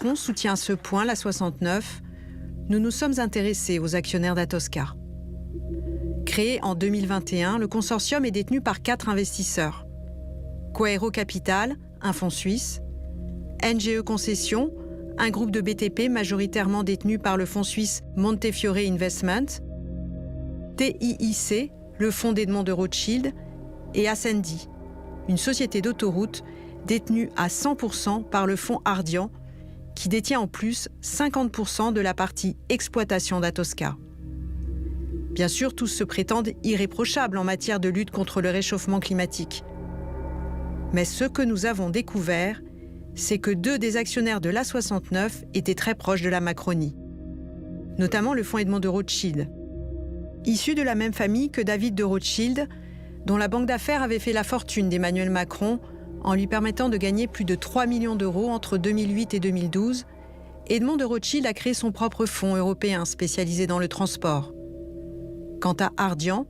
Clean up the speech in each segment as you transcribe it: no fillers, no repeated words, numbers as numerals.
Macron soutient à ce point la 69, nous nous sommes intéressés aux actionnaires d'Atosca. Créé en 2021, le consortium est détenu par 4 investisseurs. Quaero Capital, un fonds suisse, NGE Concessions, un groupe de BTP majoritairement détenu par le fonds suisse Montefiore Investment, TIIC, le fonds d'Edmond de Rothschild, et Ascendi, une société d'autoroute détenue à 100% par le fonds Ardian, qui détient en plus 50% de la partie exploitation d'Atosca. Bien sûr, tous se prétendent irréprochables en matière de lutte contre le réchauffement climatique. Mais ce que nous avons découvert, c'est que 2 des actionnaires de l'A69 étaient très proches de la Macronie, notamment le fonds Edmond de Rothschild. Issu de la même famille que David de Rothschild, dont la banque d'affaires avait fait la fortune d'Emmanuel Macron en lui permettant de gagner plus de 3 millions d'euros entre 2008 et 2012, Edmond de Rothschild a créé son propre fonds européen spécialisé dans le transport. Quant à Ardian,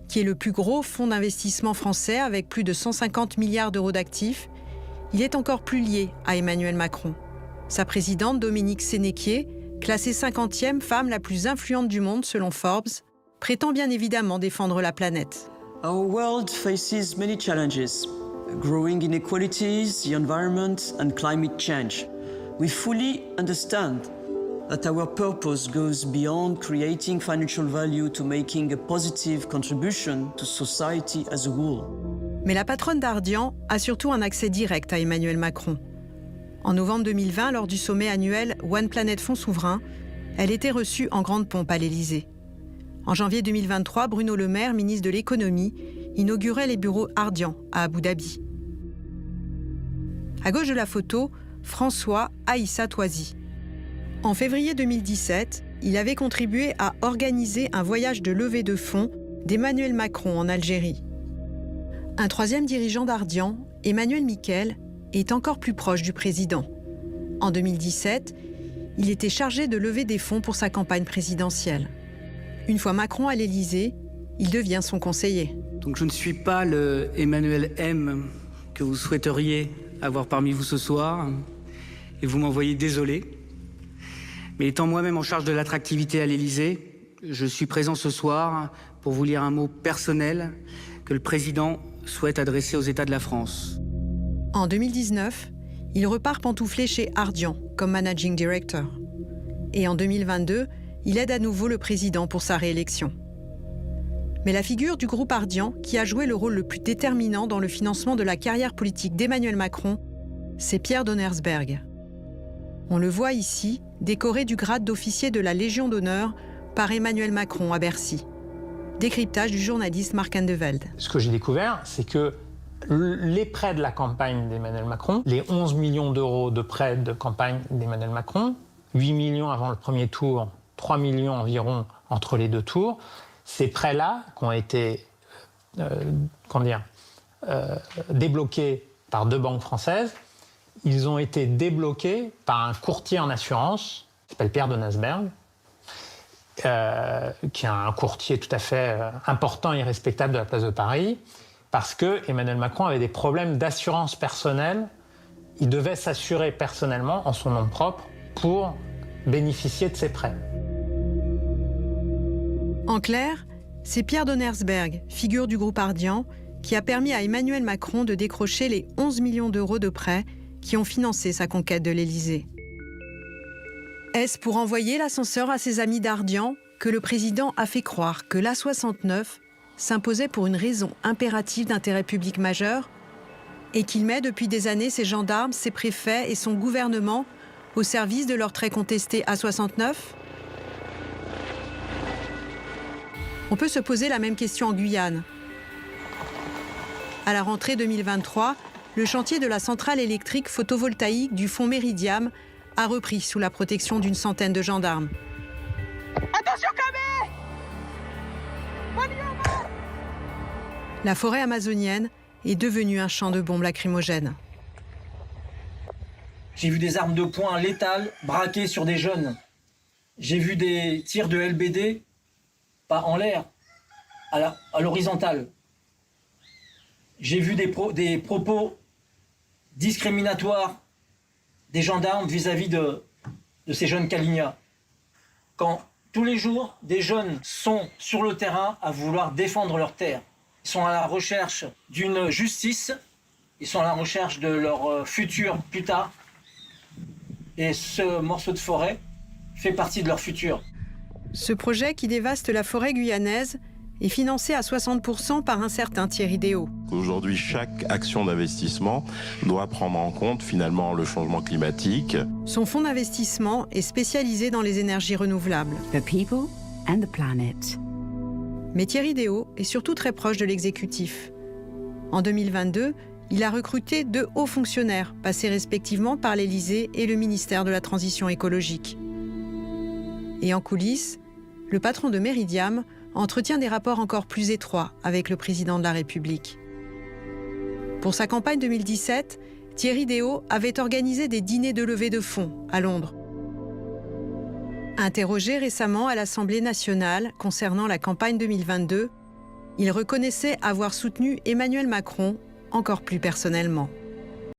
qui est le plus gros fonds d'investissement français avec plus de 150 milliards d'euros d'actifs, il est encore plus lié à Emmanuel Macron. Sa présidente, Dominique Sénéquier, classée 50e femme la plus influente du monde selon Forbes, prétend bien évidemment défendre la planète. Our world faces many challenges: growing inequalities, the environment, and climate change. We fully understand that our purpose goes beyond creating financial value to making a positive contribution to society as a whole. Mais la patronne d'Ardian a surtout un accès direct à Emmanuel Macron. En novembre 2020, lors du sommet annuel One Planet Fonds Souverain, elle était reçue en grande pompe à l'Élysée. En janvier 2023, Bruno Le Maire, ministre de l'Économie, inaugurait les bureaux Ardian à Abu Dhabi. À gauche de la photo, François Aïssa Touazy. En février 2017, il avait contribué à organiser un voyage de levée de fonds d'Emmanuel Macron en Algérie. Un troisième dirigeant d'Ardian, Emmanuel Miquel, est encore plus proche du président. En 2017, il était chargé de lever des fonds pour sa campagne présidentielle. Une fois Macron à l'Élysée, il devient son conseiller. Donc je ne suis pas le Emmanuel M que vous souhaiteriez avoir parmi vous ce soir, et vous m'en voyez désolé. Mais étant moi-même en charge de l'attractivité à l'Élysée, je suis présent ce soir pour vous lire un mot personnel que le président souhaite adresser aux États de la France. En 2019, il repart pantoufler chez Ardian comme managing director. Et en 2022, il aide à nouveau le président pour sa réélection. Mais la figure du groupe Ardian, qui a joué le rôle le plus déterminant dans le financement de la carrière politique d'Emmanuel Macron, c'est Pierre Donnersberg. On le voit ici, décoré du grade d'officier de la Légion d'honneur par Emmanuel Macron à Bercy. Décryptage du journaliste Marc Andevelde. Ce que j'ai découvert, c'est que les prêts de la campagne d'Emmanuel Macron, les 11 millions d'euros de prêts de campagne d'Emmanuel Macron, 8 millions avant le premier tour, 3 millions environ entre les 2 tours, ces prêts-là qui ont été débloqués par 2 banques françaises, ils ont été débloqués par un courtier en assurance, qui s'appelle Pierre Donnersberg, qui est un courtier tout à fait important et respectable de la place de Paris, parce que Emmanuel Macron avait des problèmes d'assurance personnelle. Il devait s'assurer personnellement, en son nom propre, pour bénéficier de ces prêts. En clair, c'est Pierre Donnersberg, figure du groupe Ardian, qui a permis à Emmanuel Macron de décrocher les 11 millions d'euros de prêts qui ont financé sa conquête de l'Élysée. Est-ce pour envoyer l'ascenseur à ses amis d'Ardian que le président a fait croire que l'A69 s'imposait pour une raison impérative d'intérêt public majeur et qu'il met depuis des années ses gendarmes, ses préfets et son gouvernement au service de leur très contesté A69 ? On peut se poser la même question en Guyane. À la rentrée 2023, le chantier de la centrale électrique photovoltaïque du fonds Méridiam a repris sous la protection d'une centaine de gendarmes. Attention, Camé! La forêt amazonienne est devenue un champ de bombes lacrymogènes. J'ai vu des armes de poing létales braquées sur des jeunes. J'ai vu des tirs de LBD, pas en l'air, à l'horizontale. J'ai vu des propos discriminatoires des gendarmes vis-à-vis de ces jeunes Kalinia. Quand tous les jours, des jeunes sont sur le terrain à vouloir défendre leur terre. Ils sont à la recherche d'une justice, ils sont à la recherche de leur futur plus tard. Et ce morceau de forêt fait partie de leur futur. Ce projet qui dévaste la forêt guyanaise est financé à 60% par un certain Thierry Déaut. Aujourd'hui, chaque action d'investissement doit prendre en compte finalement le changement climatique. Son fonds d'investissement est spécialisé dans les énergies renouvelables. The people and the planet. Mais Thierry Déaut est surtout très proche de l'exécutif. En 2022, il a recruté 2 hauts fonctionnaires, passés respectivement par l'Élysée et le ministère de la Transition écologique. Et en coulisses, le patron de Meridiam entretient des rapports encore plus étroits avec le président de la République. Pour sa campagne 2017, Thierry Déaut avait organisé des dîners de levée de fonds à Londres. Interrogé récemment à l'Assemblée nationale concernant la campagne 2022, il reconnaissait avoir soutenu Emmanuel Macron encore plus personnellement.